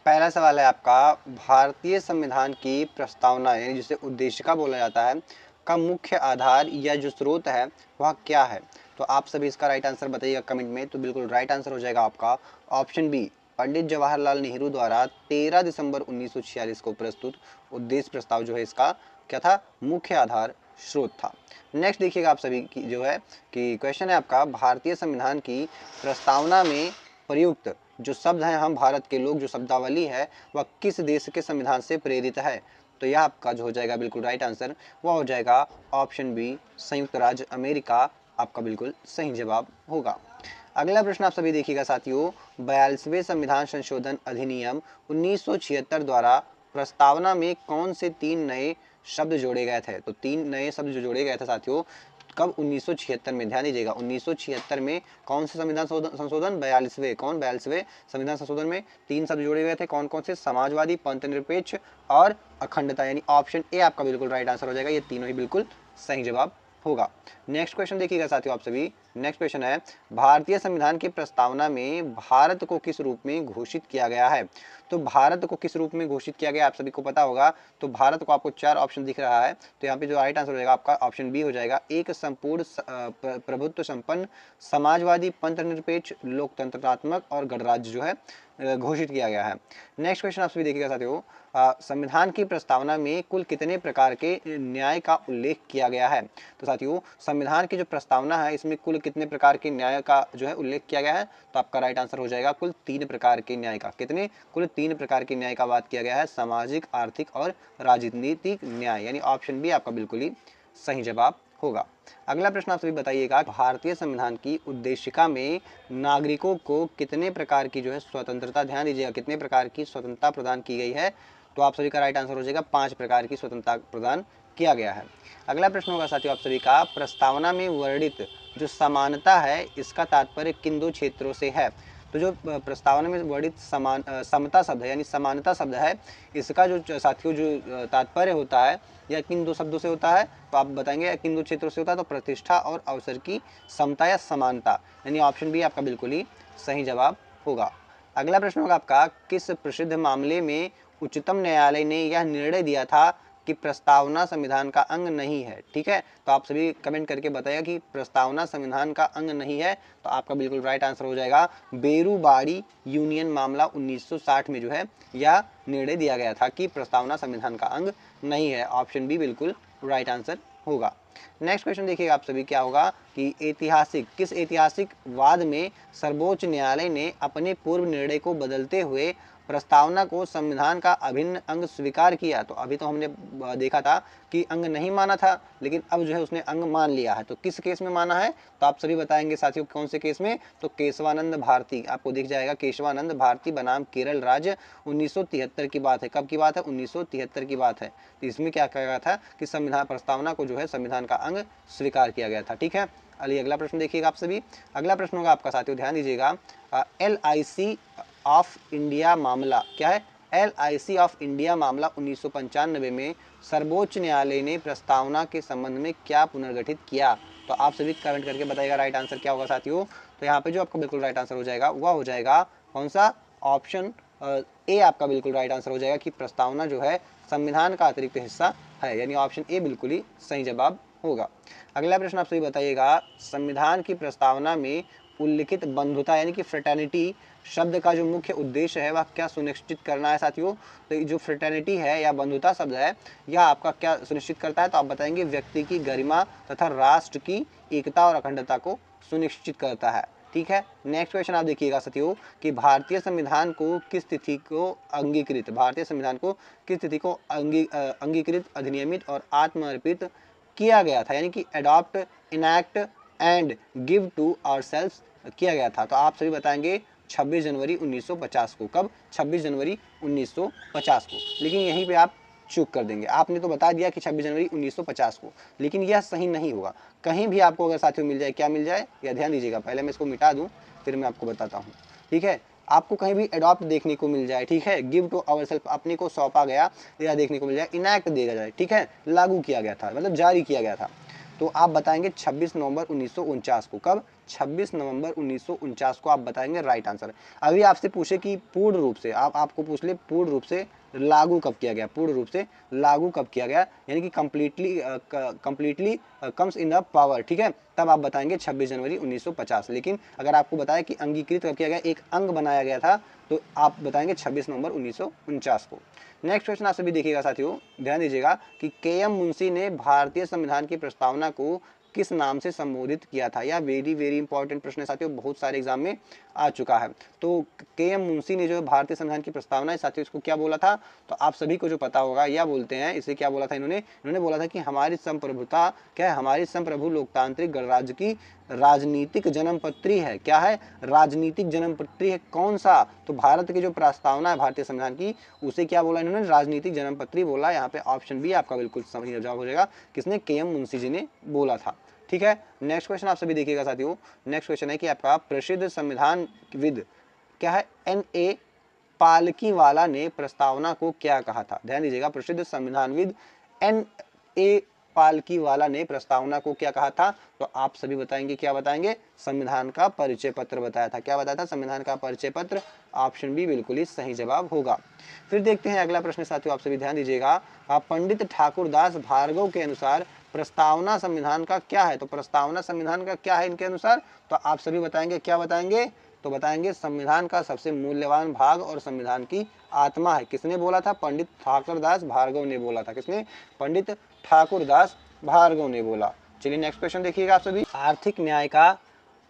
पहला सवाल है आपका, भारतीय संविधान की प्रस्तावना यानी जिसे उद्देशिका बोला जाता है का मुख्य आधार या जो स्रोत है वह क्या है? तो आप सभी इसका राइट आंसर बताइएगा कमेंट में। तो बिल्कुल राइट आंसर हो जाएगा आपका ऑप्शन बी, पंडित जवाहरलाल नेहरू द्वारा 13 दिसंबर 1946 को प्रस्तुत उद्देश्य प्रस्ताव जो है इसका क्या था? मुख्य आधार स्रोत था। नेक्स्ट देखिएगा आप सभी की जो है कि क्वेश्चन है आपका, भारतीय संविधान की प्रस्तावना में प्रयुक्त जो शब्द हैं हम भारत के लोग, जो शब्दावली है वह किस देश के संविधान से प्रेरित है? तो यह आपका जो हो जाएगा बिल्कुल राइट आंसर वह हो जाएगा ऑप्शन बी, संयुक्त राज्य अमेरिका आपका बिल्कुल सही जवाब होगा। अगला प्रश्न आप सभी देखिएगा साथियों, 42वें संविधान संशोधन अधिनियम 1976 द्वारा प्रस्तावना में कौन से 3 नए शब्द जोड़े गए थे? तो 3 नए शब्द जो जोड़े गए थे साथियों कब? 1976 में। ध्यान दीजिएगा 1976 में कौन से संविधान संशोधन? 42वें। कौन? 42वें संविधान संशोधन में 3 शब्द जोड़े गए थे। कौन कौन से? समाजवादी, पंथनिरपेक्ष और अखंडता, यानी ऑप्शन ए आपका बिल्कुल राइट आंसर हो जाएगा। ये तीनों ही बिल्कुल सही जवाब होगा। नेक्स्ट क्वेश्चन देखिएगा साथियों आप सभी। नेक्स्ट क्वेश्चन है, भारतीय संविधान की प्रस्तावना में भारत को किस रूप में घोषित किया गया है? तो भारत को किस रूप में घोषित किया गया आप सभी को पता होगा। तो भारत को आपको 4 ऑप्शन दिख रहा है, तो यहाँ पे जो राइट आंसर हो जाएगा आपका ऑप्शन बी हो जाएगा, एक संपूर्ण प्रभुत्व संपन्न समाजवादी पंथनिरपेक्ष लोकतंत्रात्मक और गणराज्य जो है घोषित किया गया है। नेक्स्ट क्वेश्चन आप सभी देखिएगा साथियों, संविधान की प्रस्तावना में कुल कितने प्रकार के न्याय का उल्लेख किया गया है? तो साथियों संविधान की जो प्रस्तावना है इसमें कुल कितने प्रकार के न्याय का जो है उल्लेख किया गया है? तो आपका राइट आंसर हो जाएगा कुल 3 प्रकार के न्याय का। कितने? कुल 3 प्रकार के न्याय का बात किया गया है, सामाजिक, आर्थिक और राजनीतिक न्याय, यानी ऑप्शन बी आपका बिल्कुल ही सही जवाब होगा। अगला प्रश्न आप सभी बताइएगा, भारतीय संविधान की उद्देशिका में नागरिकों को कितने प्रकार की जो है स्वतंत्रता, ध्यान दीजिएगा कितने प्रकार की स्वतंत्रता प्रदान की गई है? तो आप सभी का राइट आंसर हो जाएगा 5 प्रकार की स्वतंत्रता प्रदान किया गया है। अगला प्रश्न होगा साथियों आप सभी का, प्रस्तावना में वर्णित जो समानता है इसका तात्पर्य किन 2 क्षेत्रों से है? तो जो प्रस्तावना में वर्णित समता शब्द है यानी समानता शब्द है, इसका जो साथियों जो तात्पर्य होता है या किन 2 शब्दों से होता है? तो आप बताएंगे किन 2 क्षेत्रों से होता है। तो प्रतिष्ठा और अवसर की समता या समानता, यानी ऑप्शन बी आपका बिल्कुल ही सही जवाब होगा। अगला प्रश्न होगा आपका, किस प्रसिद्ध मामले में उच्चतम न्यायालय ने यह निर्णय दिया था कि प्रस्तावना संविधान का अंग नहीं है? ठीक है, तो आप सभी कमेंट करके बताइए कि प्रस्तावना संविधान का अंग नहीं है। तो आपका बिल्कुल राइट आंसर हो जाएगा बेरूबाड़ी यूनियन मामला 1960 में जो है यह निर्णय दिया गया था कि प्रस्तावना संविधान का अंग नहीं है। ऑप्शन बी बिल्कुल राइट आंसर होगा। नेक्स्ट क्वेश्चन देखिएगा आप सभी क्या होगा कि किस ऐतिहासिक वाद में सर्वोच्च न्यायालय ने अपने पूर्व निर्णय को बदलते हुए प्रस्तावना को संविधान का अभिन्न अंग स्वीकार किया? तो अभी तो हमने देखा था कि अंग नहीं माना था, लेकिन अब जो है उसने अंग मान लिया है। तो किस केस में माना है? तो आप सभी बताएंगे साथियों कौन से केस में? तो केशवानंद भारती, आपको दिख जाएगा केशवानंद भारती बनाम केरल राज्य, 1973 की बात है। कब की बात है? 1973 की बात है। तो इसमें क्या कहा गया था कि संविधान प्रस्तावना को जो है संविधान का अंग स्वीकार किया गया था। ठीक है, अली अगला प्रश्न देखिएगा आप सभी। अगला प्रश्न होगा आपका साथियों, ध्यान दीजिएगा, LIC ऑफ इंडिया मामला क्या है? LIC ऑफ इंडिया मामला 1995 में सर्वोच्च न्यायालय ने प्रस्तावना के संबंध में क्या पुनर्गठित किया? तो आप सभी कमेंट करके बताइएगा राइट आंसर क्या होगा साथियों। तो यहाँ पे जो आपका बिल्कुल राइट आंसर हो जाएगा वह हो जाएगा कौन सा? ऑप्शन ए आपका बिल्कुल राइट आंसर हो जाएगा कि प्रस्तावना जो है संविधान का अतिरिक्त हिस्सा है, यानी ऑप्शन ए बिल्कुल ही सही जवाब होगा। अगला प्रश्न आप सभी बताइएगा, संविधान की प्रस्तावना में उल्लिखित बंधुता यानी कि फ्रेटर्निटी शब्द का जो मुख्य उद्देश्य है वह क्या सुनिश्चित करना है साथियों? तो जो फ्रेटर्निटी है या बंधुता शब्द है यह आपका क्या सुनिश्चित करता है? तो आप बताएंगे व्यक्ति की गरिमा तथा राष्ट्र की एकता और अखंडता को सुनिश्चित करता है। ठीक है, नेक्स्ट क्वेश्चन आप देखिएगा साथियों कि भारतीय संविधान को किस तिथि को अंगीकृत, भारतीय संविधान को किस तिथि को अंगीकृत, अधिनियमित और आत्मर्पित किया गया था? यानी कि adopt, enact and give to ourselves किया गया था। तो आप सभी बताएंगे 26 जनवरी 1950 को। कब? 26 जनवरी 1950 को। लेकिन यहीं पे आप चूक कर देंगे, आपने तो बता दिया कि 26 जनवरी 1950 को, लेकिन यह सही नहीं होगा। कहीं भी आपको अगर साथियों मिल जाए, क्या मिल जाए या ध्यान दीजिएगा, पहले मैं इसको मिटा दूं फिर मैं आपको बताता हूँ। ठीक है, आपको कहीं भी अडॉप्ट देखने को मिल जाए, ठीक है, गिव टू आवरसेल्फ अपने को सौंपा गया या देखने को मिल जाए, इनैक्ट दिया जाए, ठीक है, लागू किया गया था मतलब जारी किया गया था, तो आप बताएंगे 26 नवंबर 1949 को। कब? 26 नवंबर 1949 को आप बताएंगे राइट आंसर। अभी आपसे पूछे कि पूर्ण रूप से, आपको पूछ ले पूर्ण रूप से लागू कब किया गया, पूर्ण रूप से लागू कब किया गया, यानी कि completely comes in the power, ठीक है, तब आप बताएंगे 26 जनवरी 1950। लेकिन अगर आपको बताया कि अंगीकृत कब किया गया, एक अंग बनाया गया था, तो आप बताएंगे 26 नवंबर 1949 को। नेक्स्ट क्वेश्चन आप सभी देखिएगा साथियों, ध्यान दीजिएगा कि के.एम. मुंशी ने भारतीय संविधान की प्रस्तावना को किस नाम से संबोधित किया था। यह वेरी इंपॉर्टेंट प्रश्न है साथियों, बहुत सारे एग्जाम में आ चुका है। तो के.एम. मुंशी ने जो भारतीय संविधान की प्रस्तावना है साथियों, इसको क्या बोला था, तो आप सभी को जो पता होगा, यह बोलते हैं, इसे क्या बोला था इन्होंने बोला था कि हमारी संप्रभुता क्या है, हमारी संप्रभु लोकतांत्रिक गणराज्य की राजनीतिक जन्मपत्री है। क्या है, राजनीतिक जन्मपत्री है। कौन सा, तो भारत की जो प्रस्तावना है भारतीय संविधान की, उसे क्या बोला इन्होंने, राजनीतिक जन्मपत्री बोला। यहाँ पे ऑप्शन बी आपका बिल्कुल सही जवाब हो जाएगा, किसने, के.एम. मुंशी जी ने बोला था। ठीक है, नेक्स्ट क्वेश्चन आप सभी देखिएगा साथियों। नेक्स्ट क्वेश्चन है कि आपका प्रसिद्ध संविधानविद क्या है, N.A. पालकीवाला ने प्रस्तावना को क्या कहा था। ध्यान दीजिएगा, प्रसिद्ध संविधानविद N.A. पालकीवाला ने प्रस्तावना को क्या कहा था, तो आप सभी बताएंगे, क्या बताएंगे, संविधान का परिचय पत्र बताया था। क्या बताया था, संविधान का परिचय पत्र। ऑप्शन बी बिल्कुल ही सही जवाब होगा। फिर देखते हैं अगला प्रश्न साथियों, आप सभी ध्यान दीजिएगा। पंडित ठाकुरदास भार्गव के अनुसार प्रस्तावना संविधान का क्या है, तो प्रस्तावना संविधान का क्या है इनके अनुसार, तो आप सभी बताएंगे, क्या बताएंगे, तो बताएंगे संविधान का सबसे मूल्यवान भाग और संविधान की आत्मा है। किसने बोला था, पंडित ठाकुरदास भार्गव ने बोला था। किसने, पंडित ठाकुरदास भार्गव ने बोला। चलिए नेक्स्ट क्वेश्चन देखिएगा आप सभी। आर्थिक न्याय का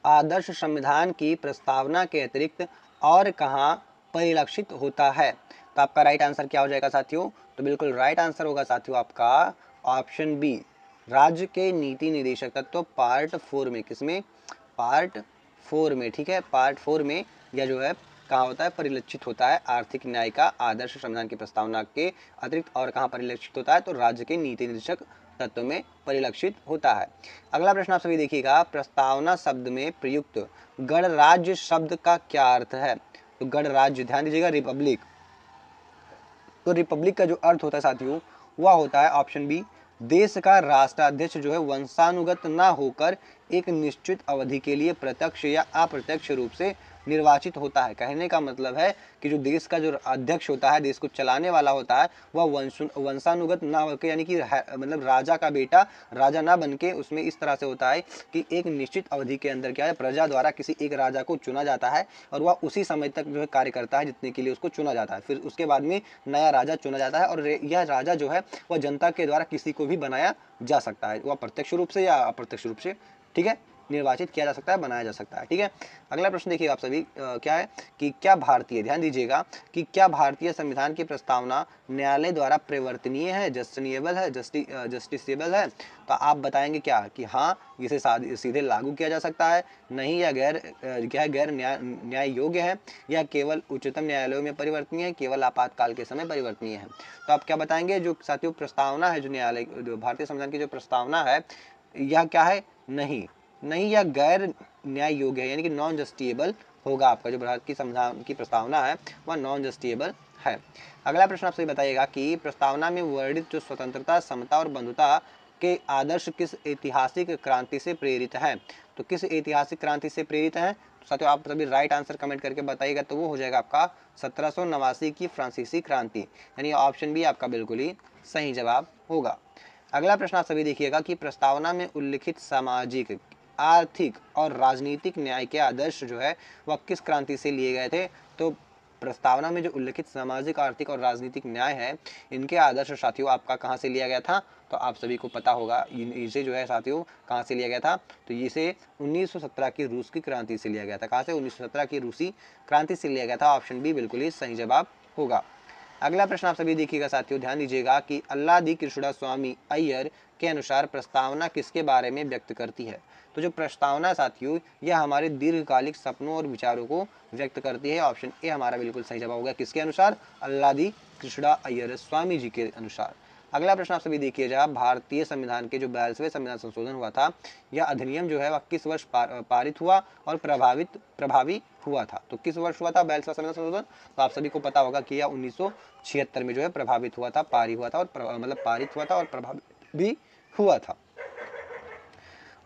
आदर्श संविधान की प्रस्तावना के अतिरिक्त और कहाँ परिलक्षित होता है, तो आपका राइट आंसर क्या हो जाएगा साथियों, तो बिल्कुल राइट आंसर होगा साथियों आपका ऑप्शन बी, राज्य के नीति निदेशक तत्व पार्ट 4 में। किसमें, पार्ट 4 में, ठीक है, पार्ट 4 में यह जो है कहाँ होता है, परिलक्षित होता है। आर्थिक न्याय का आदर्श संविधान की प्रस्तावना के अतिरिक्त और कहाँ परिलक्षित होता है, तो राज्य के नीति निदेशक तत्व में परिलक्षित होता है। अगला प्रश्न आप सभी देखिएगा, प्रस्तावना शब्द में प्रयुक्त गणराज्य शब्द का क्या अर्थ है, तो गणराज्य, ध्यान दीजिएगा, रिपब्लिक, तो रिपब्लिक का जो अर्थ होता है साथियों, वह होता है ऑप्शन बी, देश का राष्ट्राध्यक्ष जो है वंशानुगत ना होकर एक निश्चित अवधि के लिए प्रत्यक्ष या अप्रत्यक्ष रूप से निर्वाचित होता है। कहने का मतलब है कि जो देश का जो अध्यक्ष होता है, देश को चलाने वाला होता है, वह वंशानुगत ना होकर, यानी कि मतलब राजा का बेटा राजा ना बन के, उसमें इस तरह से होता है कि एक निश्चित अवधि के अंदर क्या है, प्रजा द्वारा किसी एक राजा को चुना जाता है और वह उसी समय तक जो है कार्य करता है जितने के लिए उसको चुना जाता है। फिर उसके बाद में नया राजा चुना जाता है और यह राजा जो है वह जनता के द्वारा किसी को भी बनाया जा सकता है, वह प्रत्यक्ष रूप से या अप्रत्यक्ष रूप से, ठीक है, निर्वाचित किया जा सकता है, बनाया जा सकता है। ठीक है, अगला प्रश्न देखिए आप सभी, क्या है कि क्या भारतीय, ध्यान दीजिएगा, कि क्या भारतीय संविधान की प्रस्तावना न्यायालय द्वारा परिवर्तनीय है, जस्टिसेबल है, जस्टिसेबल है, तो आप बताएंगे क्या, कि हाँ इसे सीधे लागू किया जा सकता है, नहीं, या गैर न्याय योग्य है, या केवल उच्चतम न्यायालयों में परिवर्तनीय है, केवल आपातकाल के समय परिवर्तनीय है। तो आप क्या बताएंगे, जो साथियों प्रस्तावना है, जो न्यायालय, जो भारतीय संविधान की जो प्रस्तावना है, यह क्या है, नहीं या गैर न्याय योग्य है, यानी कि नॉन जस्टिसेबल होगा। आपका जो भारत की संविधान की प्रस्तावना है वह नॉन जस्टिसेबल है। अगला प्रश्न आपसे बताइएगा कि प्रस्तावना में वर्णित जो स्वतंत्रता, समता और बंधुता के आदर्श किस ऐतिहासिक क्रांति से प्रेरित है, तो किस ऐतिहासिक क्रांति से प्रेरित है, तो साथियों आप सभी राइट आंसर कमेंट करके बताइएगा, तो वो हो जाएगा आपका 1789 की फ्रांसीसी क्रांति, यानी ऑप्शन बी आपका बिल्कुल ही सही जवाब होगा। अगला प्रश्न आप सभी देखिएगा कि प्रस्तावना में उल्लिखित सामाजिक, आर्थिक और राजनीतिक न्याय के आदर्श जो है वह किस क्रांति से लिए गए थे, तो प्रस्तावना में जो उल्लिखित सामाजिक, आर्थिक और राजनीतिक न्याय है, इनके आदर्श साथियों आपका कहाँ से लिया गया था, तो आप सभी को पता होगा, इसे जो है साथियों कहाँ से लिया गया था, तो इसे 1917 की रूस की क्रांति से लिया गया था। कहाँ से, 1917 की रूसी क्रांति से लिया गया था। ऑप्शन बी बिल्कुल ही सही जवाब होगा। अगला प्रश्न आप सभी देखिएगा साथियों, ध्यान दीजिएगा कि अल्लादी कृष्णस्वामी अय्यर के अनुसार प्रस्तावना किसके बारे में व्यक्त करती है, तो जो प्रस्तावना साथियों यह हमारे दीर्घकालिक सपनों और विचारों को व्यक्त करती है। ऑप्शन ए हमारा बिल्कुल सही जवाब होगा, किसके अनुसार, अल्लादी कृष्णा अय्यर स्वामी जी के अनुसार। अगला प्रश्न आप सभी देखिएगा, भारतीय संविधान के जो 42वें संविधान संशोधन हुआ था, यह अधिनियम जो है वह किस वर्ष पारित हुआ और प्रभावी हुआ था, तो किस वर्ष हुआ था 42वां संविधान संशोधन, तो आप सभी को पता होगा कि यह 1976 में जो है प्रभावित हुआ था, पारित हुआ था और प्रभावित भी हुआ था।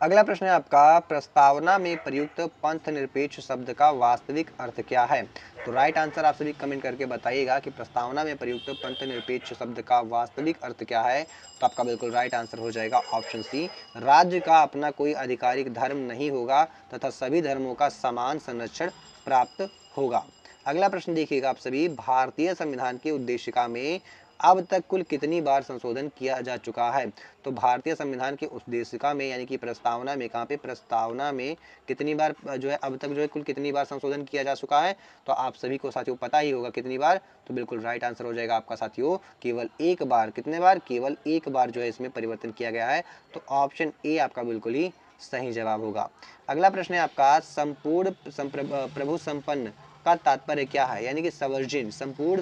अगला प्रश्न है आपका, प्रस्तावना में प्रयुक्त पंथ निरपेक्ष शब्द का वास्तविक अर्थ क्या है? तो राइट आंसर आप सभी कमेंट करके बताइएगा कि प्रस्तावना में प्रयुक्त पंथ निरपेक्ष शब्द का वास्तविक अर्थ क्या है। तो आपका बिल्कुल राइट आंसर हो जाएगा ऑप्शन सी, राज्य का अपना कोई आधिकारिक धर्म नहीं होगा तथा सभी धर्मों का समान संरक्षण प्राप्त होगा। अगला प्रश्न देखिएगा आप सभी, भारतीय संविधान की उद्देशिका में अब तक कुल कितनी बार संशोधन किया जा चुका है? तो भारतीय संविधान की उद्देशिका में यानी कि प्रस्तावना में, कहाँ पे, प्रस्तावना में कितनी बार जो है अब तक जो है कुल कितनी बार संशोधन किया जा चुका है? तो आप सभी को साथियों पता ही होगा कितनी बार। तो बिल्कुल राइट आंसर हो जाएगा आपका साथियों केवल एक बार। कितने बार? केवल एक बार जो है इसमें परिवर्तन किया गया है। तो ऑप्शन ए आपका बिल्कुल ही सही जवाब होगा। अगला प्रश्न है आपका, संपूर्ण प्रभु संपन्न का तात्पर्य क्या है? यानी कि सवर्जिन, संपूर्ण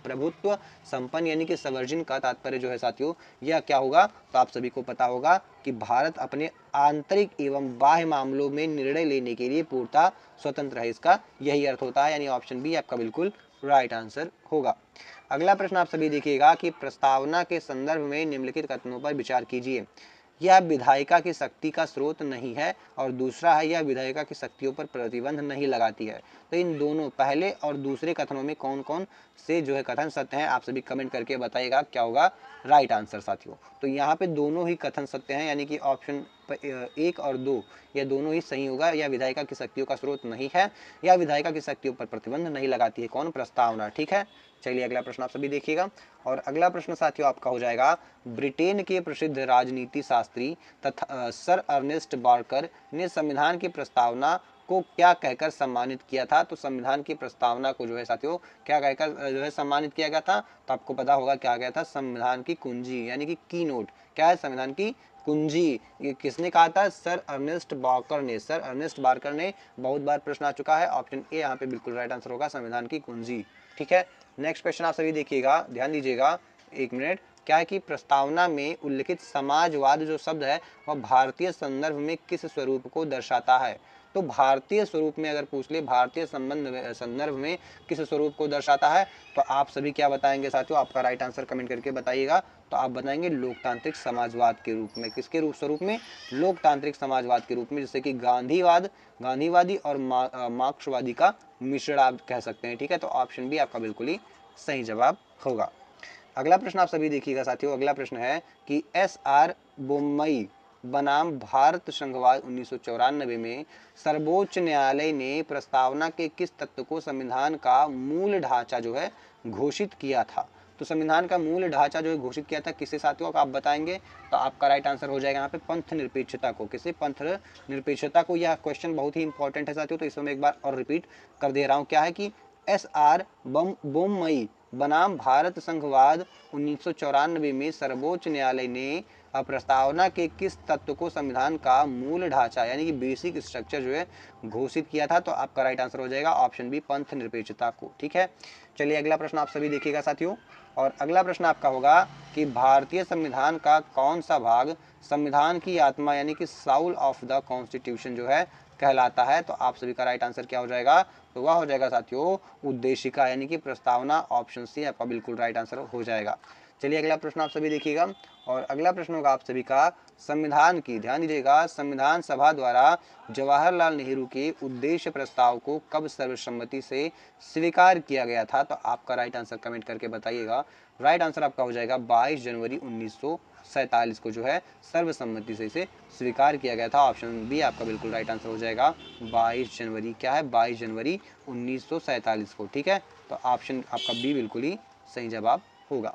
प्रभुत्व संपन्न यानी कि सवर्जिन का तात्पर्य जो है साथियों यह क्या होगा? तो आप सभी को पता होगा कि भारत अपने आंतरिक एवं बाह्य मामलों में निर्णय लेने के लिए पूर्णतः स्वतंत्र है, इसका यही अर्थ होता है। यानी ऑप्शन बी आपका बिल्कुल राइट आंसर होगा। अगला प्रश्न आप सभी देखिएगा कि प्रस्तावना के संदर्भ में निम्नलिखित कथनों पर विचार कीजिए। यह विधायिका की शक्ति का स्रोत नहीं है, और दूसरा है यह विधायिका की शक्तियों पर प्रतिबंध नहीं लगाती है। तो इन दोनों पहले और दूसरे कथनों में कौन कौन से जो है कथन सत्य हैं? आप सभी कमेंट करके बताइएगा क्या होगा राइट आंसर साथियों। तो यहाँ पे दोनों ही कथन सत्य हैं, यानी कि ऑप्शन 1 और 2 यह दोनों ही सही होगा। यह विधायिका की शक्तियों का स्रोत नहीं है, यह विधायिका की शक्तियों पर प्रतिबंध नहीं लगाती है। कौन? प्रस्तावना। ठीक है, चलिए अगला प्रश्न आप सभी देखिएगा। और अगला प्रश्न साथियों आपका हो जाएगा, ब्रिटेन के प्रसिद्ध राजनीति शास्त्री तथा सर अर्नेस्ट बार्कर ने संविधान की प्रस्तावना को क्या कहकर सम्मानित किया था? तो संविधान की प्रस्तावना को जो है साथियों क्या कहकर जो है सम्मानित किया गया था? तो आपको पता होगा क्या गया था, संविधान की कुंजी यानी कि की नोट। क्या है? संविधान की कुंजी। ये किसने कहा था? सर अर्नेस्ट बार्कर ने। सर अर्नेस्ट बार्कर ने, बहुत बार प्रश्न आ चुका है। ऑप्शन ए यहाँ पे बिल्कुल राइट आंसर होगा, संविधान की कुंजी। ठीक है, नेक्स्ट क्वेश्चन आप सभी देखिएगा, ध्यान दीजिएगा, एक मिनट। क्या है कि प्रस्तावना में उल्लिखित समाजवाद जो शब्द है वह भारतीय संदर्भ में किस स्वरूप को दर्शाता है? तो भारतीय स्वरूप में अगर पूछ ले, भारतीय संदर्भ में किस स्वरूप को दर्शाता है? तो आप सभी क्या बताएंगे साथियों? आपका राइट आंसर कमेंट करके बताइएगा। तो आप बताएंगे लोकतांत्रिक समाजवाद के रूप में। किसके स्वरूप में? लोकतांत्रिक समाजवाद के रूप में, जैसे कि गांधीवादी और मार्क्सवादी का मिश्रण आप कह सकते हैं। ठीक है, तो ऑप्शन बी आपका बिल्कुल ही सही जवाब होगा। अगला प्रश्न आप सभी देखिएगा साथियों। अगला प्रश्न है कि एस.आर. बोम्मई बनाम भारत संघवाद 1994 में सर्वोच्च न्यायालय ने प्रस्तावना के किस तत्व को संविधान का मूल ढांचा जो है घोषित किया था? तो संविधान का मूल ढांचा जो है घोषित किया था किससे साथियों? आप बताएंगे। तो आपका राइट आंसर हो जाएगा यहाँ पे पंथ निरपेक्षता को। किसे? पंथ निरपेक्षता को। यह क्वेश्चन बहुत ही इंपॉर्टेंट है साथियों, तो इसमें मैं एक बार और रिपीट कर दे रहा हूँ। क्या है कि एस.आर. बोम्मई बनाम भारत संघवाद 1994 में सर्वोच्च न्यायालय ने प्रस्तावना के किस तत्व को संविधान का मूल ढांचा यानी कि बेसिक स्ट्रक्चर जो है घोषित किया था? तो आपका राइट आंसर हो जाएगा ऑप्शन बी, पंथ निरपेक्षता को। ठीक है, चलिए अगला प्रश्न आप सभी देखिएगा साथियों। और अगला प्रश्न आपका होगा कि भारतीय संविधान का कौन सा भाग संविधान की आत्मा यानी कि साउल ऑफ द कॉन्स्टिट्यूशन जो है कहलाता है? तो आप सभी का राइट आंसर क्या हो जाएगा? तो वह हो जाएगा साथियों उद्देशिका यानी कि प्रस्तावना। ऑप्शन सी आपका बिल्कुल राइट आंसर हो जाएगा। चलिए अगला प्रश्न आप सभी देखिएगा। और अगला प्रश्न होगा आप सभी का, संविधान की, ध्यान दीजिएगा, संविधान सभा द्वारा जवाहरलाल नेहरू के उद्देश्य प्रस्ताव को कब सर्वसम्मति से स्वीकार किया गया था? तो आपका राइट आंसर कमेंट करके बताइएगा। राइट आंसर आपका हो जाएगा 22 जनवरी 1947 को जो है सर्वसम्मति से इसे स्वीकार किया गया था। ऑप्शन बी आपका बिल्कुल राइट आंसर हो जाएगा 22 जनवरी। क्या है? 22 जनवरी 1947 को। ठीक है, तो ऑप्शन आपका बी बिल्कुल ही सही जवाब होगा।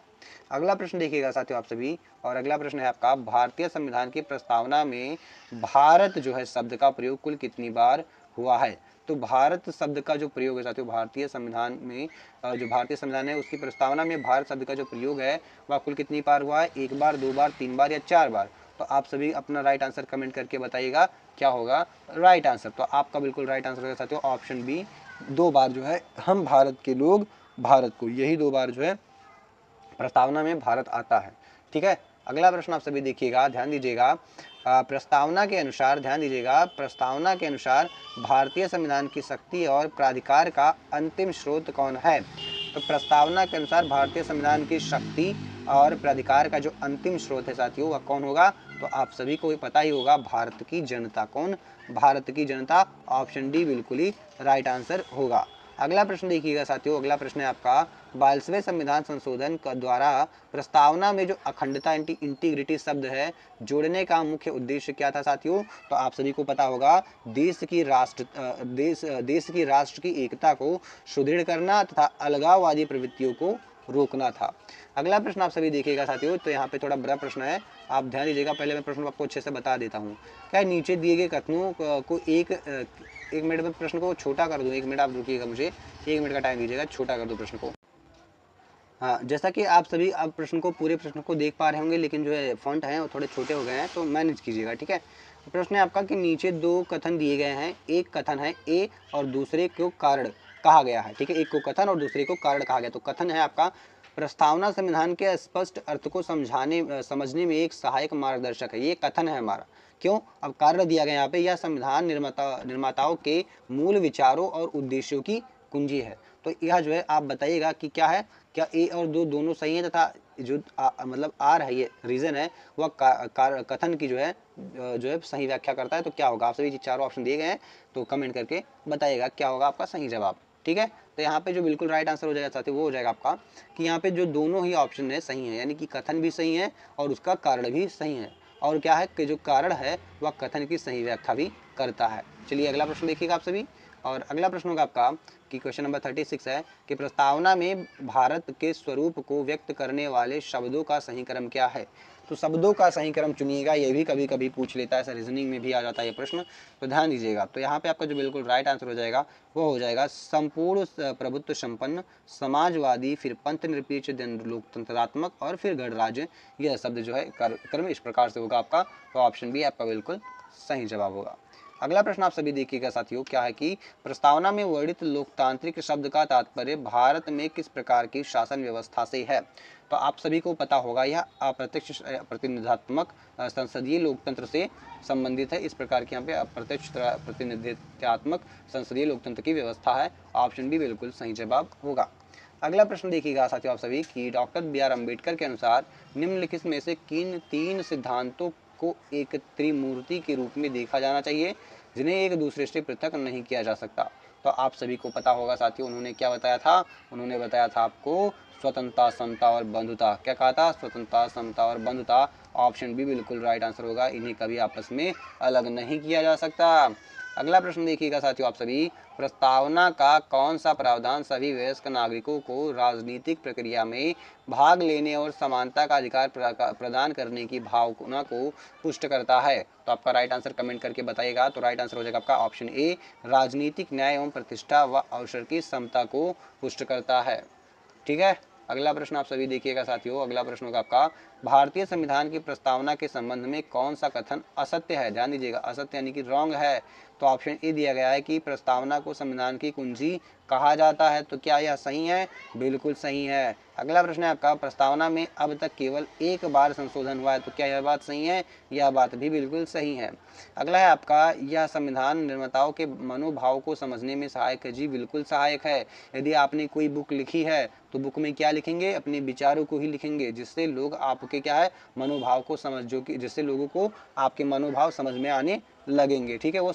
अगला प्रश्न देखिएगा साथियों आप सभी। और अगला प्रश्न है आपका, भारतीय संविधान की प्रस्तावना में भारत जो है शब्द का प्रयोग कुल कितनी बार हुआ है? तो भारत शब्द का जो प्रयोग है साथियों भारतीय संविधान में, जो भारतीय संविधान है उसकी प्रस्तावना में भारत शब्द का जो प्रयोग है वह कुल कितनी बार हुआ है? 1 बार, 2 बार, 3 बार या 4 बार? तो आप सभी अपना राइट आंसर कमेंट करके बताइएगा क्या होगा राइट आंसर। तो आपका बिल्कुल राइट आंसर होगा साथियों ऑप्शन बी, 2 बार जो है हम भारत के लोग भारत को, यही 2 बार जो है प्रस्तावना में भारत आता है। ठीक है, अगला प्रश्न आप सभी देखिएगा, ध्यान दीजिएगा। प्रस्तावना के अनुसार, ध्यान दीजिएगा, प्रस्तावना के अनुसार भारतीय संविधान की शक्ति और प्राधिकार का अंतिम स्रोत कौन है? तो प्रस्तावना के अनुसार भारतीय संविधान की शक्ति और प्राधिकार का जो अंतिम स्रोत है साथियों वह कौन होगा? तो आप सभी को पता ही होगा, भारत की जनता। कौन? भारत की जनता। ऑप्शन डी बिल्कुल ही राइट आंसर होगा। अगला प्रश्न देखिएगा साथियों, अगला प्रश्न है आपका 42वें संविधान संशोधन का द्वारा प्रस्तावना में जो अखंडता इंटीग्रिटी शब्द है जोड़ने का मुख्य उद्देश्य क्या था साथियों? तो आप सभी को पता होगा, देश की राष्ट्र की एकता को सुदृढ़ करना तथा अलगाववादी प्रवृत्तियों को रोकना था। अगला प्रश्न आप सभी देखिएगा साथियों, तो यहाँ पे थोड़ा बड़ा प्रश्न है, आप ध्यान दीजिएगा। पहले मैं प्रश्न आपको अच्छे से बता देता हूँ। क्या नीचे दिए गए कथनों को एक मिनट में प्रश्न को छोटा कर दूं? 1 मिनट आप रुकिएगा, मुझे 1 मिनट का टाइम दीजिएगा, छोटा कर दो प्रश्न को। हाँ, जैसा कि आप सभी अब प्रश्न को, पूरे प्रश्न को देख पा रहे होंगे, लेकिन जो है फॉन्ट है वो थोड़े छोटे हो गए हैं, तो मैनेज कीजिएगा, ठीक है। प्रश्न है आपका कि नीचे 2 कथन दिए गए हैं, एक कथन है ए और दूसरे को कारण कहा गया है, ठीक है। एक को कथन और दूसरे को कारण कहा गया। तो कथन है आपका, प्रस्तावना संविधान के स्पष्ट अर्थ को समझने में एक सहायक मार्गदर्शक है। ये कथन है हमारा। क्यों? अब कारण दिया गया यहाँ पे, यह संविधान निर्माताओं के मूल विचारों और उद्देश्यों की कुंजी है। तो यह जो है आप बताइएगा कि क्या है, क्या ए और दो दोनों सही है, तथा जो मतलब आ रहा है ये रीजन है वह कथन की जो है सही व्याख्या करता है। तो क्या होगा? आप सभी चारों ऑप्शन दिए गए हैं, तो कमेंट करके बताइएगा क्या होगा आपका सही जवाब, ठीक है। तो यहाँ पे जो बिल्कुल राइट आंसर हो जाएगा साथियों, वो हो जाएगा आपका कि यहाँ पे जो दोनों ही ऑप्शन है सही है, यानी कि कथन भी सही है और उसका कारण भी सही है। और क्या है कि जो कारण है वह कथन की सही व्याख्या भी करता है। चलिए अगला प्रश्न देखिएगा आप सभी, और अगला प्रश्न होगा आपका कि क्वेश्चन नंबर 36 है कि प्रस्तावना में भारत के स्वरूप को व्यक्त करने वाले शब्दों का सही क्रम क्या है? तो शब्दों का सही क्रम चुनिएगा, ये भी कभी कभी पूछ लेता है, ऐसा रीजनिंग में भी आ जाता है ये प्रश्न, तो ध्यान दीजिएगा। तो यहाँ पे आपका जो बिल्कुल राइट आंसर हो जाएगा वो हो जाएगा संपूर्ण प्रभुत्व संपन्न, समाजवादी, फिर पंथ निरपेक्ष, लोकतंत्रात्मक और फिर गणराज्य। यह शब्द जो है क्रम इस प्रकार से होगा आपका। तो ऑप्शन बी आपका बिल्कुल सही जवाब होगा। अगला प्रश्न आप सभी देखिएगा साथियों, क्या है कि प्रस्तावना में वर्णित लोकतांत्रिक शब्द का तात्पर्य भारत में किस प्रकार की शासन व्यवस्था से है? तो आप सभी को पता होगा, यह अप्रत्यक्ष प्रतिनिधात्मक संसदीय लोकतंत्र से संबंधित है। इस प्रकार की यहाँ पे अप्रत्यक्ष प्रतिनिधित्वात्मक संसदीय लोकतंत्र की व्यवस्था है। ऑप्शन बी बिल्कुल सही जवाब होगा। अगला प्रश्न देखिएगा साथियों आप सभी कि डॉक्टर बी.आर. अम्बेडकर के अनुसार निम्नलिखित में से किन 3 सिद्धांतों को एक त्रिमूर्ति के रूप में देखा जाना चाहिए जिन्हें एक दूसरे से पृथक नहीं किया जा सकता? तो आप सभी को पता होगा साथियों, उन्होंने क्या बताया था? उन्होंने बताया था आपको स्वतंत्रता, समता और बंधुता। क्या कहा था? स्वतंत्रता, समता और बंधुता। ऑप्शन बी बिल्कुल राइट आंसर होगा, इन्हें कभी आपस में अलग नहीं किया जा सकता। अगला प्रश्न देखिएगा साथियों आप सभी, प्रस्तावना का कौन सा प्रावधान सभी वयस्क नागरिकों को राजनीतिक प्रक्रिया में भाग लेने और समानता का अधिकार प्रदान करने की भावना को पुष्ट करता है? तो आपका राइट आंसर कमेंट करके बताइएगा। तो राइट आंसर हो जाएगा आपका ऑप्शन ए, राजनीतिक न्याय एवं प्रतिष्ठा व अवसर की समता को पुष्ट करता है, ठीक है। अगला प्रश्न आप सभी देखिएगा साथियों, अगला प्रश्न होगा आपका, भारतीय संविधान की प्रस्तावना के संबंध में कौन सा कथन असत्य है? ध्यान दीजिएगा, असत्य यानी कि रॉन्ग है। तो ऑप्शन ए दिया गया है कि प्रस्तावना को संविधान की कुंजी कहा जाता है। तो क्या यह सही है? बिल्कुल सही है। अगला प्रश्न है आपका, प्रस्तावना में अब तक केवल एक बार संशोधन हुआ है। तो क्या यह बात सही है? यह बात भी बिल्कुल सही है। अगला है आपका, यह संविधान निर्माताओं के मनोभाव को समझने में सहायक है। जी बिल्कुल सहायक है। यदि आपने कोई बुक लिखी है तो बुक में क्या लिखेंगे? अपने विचारों को ही लिखेंगे, जिससे लोग आपके क्या है मनोभाव को जिससे लोगों को आपके मनोभाव समझ में आने लगेंगे, ठीक है। वो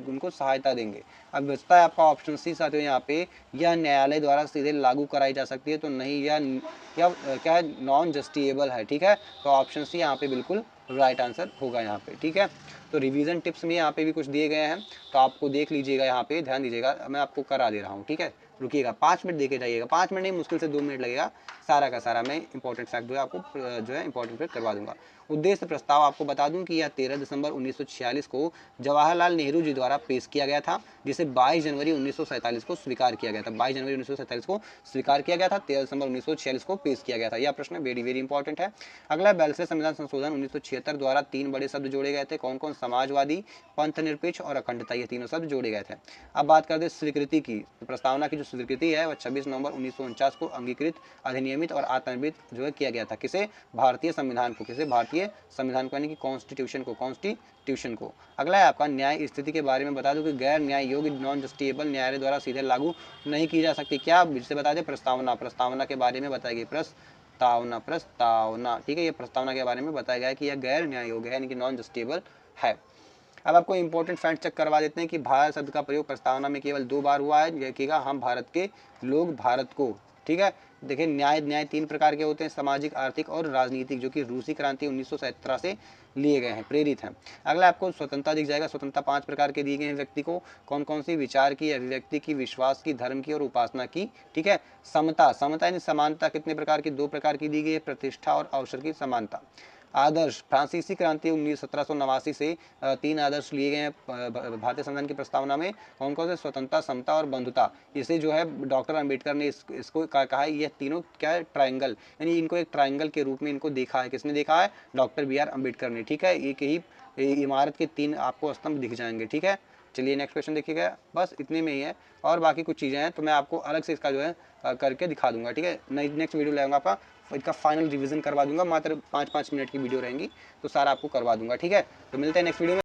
उनको सहायता देंगे। अब बचता है आपका ऑप्शन सी साथियों, यहाँ पे यह न्यायालय द्वारा सीधे लागू कराई जा सकती है। तो नहीं, यह क्या है, नॉन जस्टिएबल है, ठीक है। तो ऑप्शन सी यहाँ पे बिल्कुल राइट आंसर होगा यहाँ पे, ठीक है। तो रिवीजन टिप्स में यहाँ पे भी कुछ दिए गए हैं, तो आपको देख लीजिएगा, यहाँ पे ध्यान दीजिएगा, मैं आपको करा दे रहा हूँ, ठीक है। रुकिएगा, 5 मिनट देके जाइएगा, 5 मिनट नहीं, मुश्किल से 2 मिनट लगेगा। सारा का सारा मैं इंपॉर्टेंट फैक्ट जो है आपको जो है इंपॉर्टेंट फैक्ट करवा दूंगा। उद्देश्य प्रस्ताव आपको बता दूं कि यह 13 दिसंबर 1946 को जवाहरलाल नेहरू जी द्वारा पेश किया गया था, जिसे 22 जनवरी 1947 को स्वीकार किया गया था। 22 जनवरी 1947 को स्वीकार किया गया था, 13 दिसंबर 1946 को पेश किया गया था। यह प्रश्न वेरी वेरी इंपॉर्टेंट है। अगला, 42वें संविधान संशोधन 1976 द्वारा 3 बड़े शब्द जोड़े गए थे। कौन कौन? समाजवादी, पंथ निरपेक्ष और अखंडता, ये तीनों शब्द जोड़े गए थे। अब बात करते हैं स्वीकृति की। तो प्रस्तावना की जो स्वीकृति है वह 26 नवंबर 1949 को अंगीकृत, अधिनियमित और आत्मनिर्भर जो है किया गया था। किसे? भारतीय संविधान को। किसे? भारतीय संविधान को, यानी कि कॉन्स्टिट्यूशन को। अगला है आपका, न्याय स्थिति के बारे में बता दूं कि गैर न्याय योग्य, नॉन जस्टिएबल न्यायालय द्वारा सीधे लागू नहीं की जा सकती। क्या? जिससे बता दें, प्रस्तावना के बारे में बताएगी। प्रस्तावना, प्रस्तावना, ठीक है। ये प्रस्तावना के बारे में बताया गया है कि यह गैर न्याय योग्य है, यानी कि नॉन जस्टिसेबल है। अब आपको इंपॉर्टेंट फैक्ट चेक करवा देते हैं कि भारत शब्द का प्रयोग प्रस्तावना में केवल 2 बार हुआ है। देखिएगा, हम भारत के लोग भारत को, ठीक है। देखिए, न्याय 3 प्रकार के होते हैं, सामाजिक, आर्थिक और राजनीतिक, जो कि रूसी क्रांति 1917 से लिए गए हैं, प्रेरित हैं। अगला आपको स्वतंत्रता दिख जाएगा। स्वतंत्रता 5 प्रकार के दिए गए हैं व्यक्ति को। कौन कौन सी? विचार की, अभिव्यक्ति की, विश्वास की, धर्म की और उपासना की, ठीक है। समता, समता यानी समानता कितने प्रकार की? 2 प्रकार की दी गई है, प्रतिष्ठा और अवसर की समानता। आदर्श, फ्रांसीसी क्रांति 1789 से 3 आदर्श लिए गए हैं भारतीय संविधान की प्रस्तावना में। कौन कौन से? स्वतंत्रता, समता और बंधुता। इसे जो है डॉक्टर अंबेडकर ने इसको कहा है, ये तीनों क्या है? ट्रायंगल, यानी इनको एक ट्रायंगल के रूप में इनको देखा है। किसने देखा है? डॉक्टर बी आर अम्बेडकर ने, ठीक है। एक ही इमारत के 3 आपको स्तंभ दिख जाएंगे, ठीक है। चलिए नेक्स्ट क्वेश्चन देखिएगा। बस इतने में ही है, और बाकी कुछ चीज़ें हैं तो मैं आपको अलग से इसका जो है करके दिखा दूंगा, ठीक है। नेक्स्ट वीडियो लाऊंगा आपका, इसका फाइनल रिवीजन करवा दूंगा। मात्र 5-5 मिनट की वीडियो रहेंगी, तो सारा आपको करवा दूंगा, ठीक है। तो मिलते हैं नेक्स्ट वीडियो में।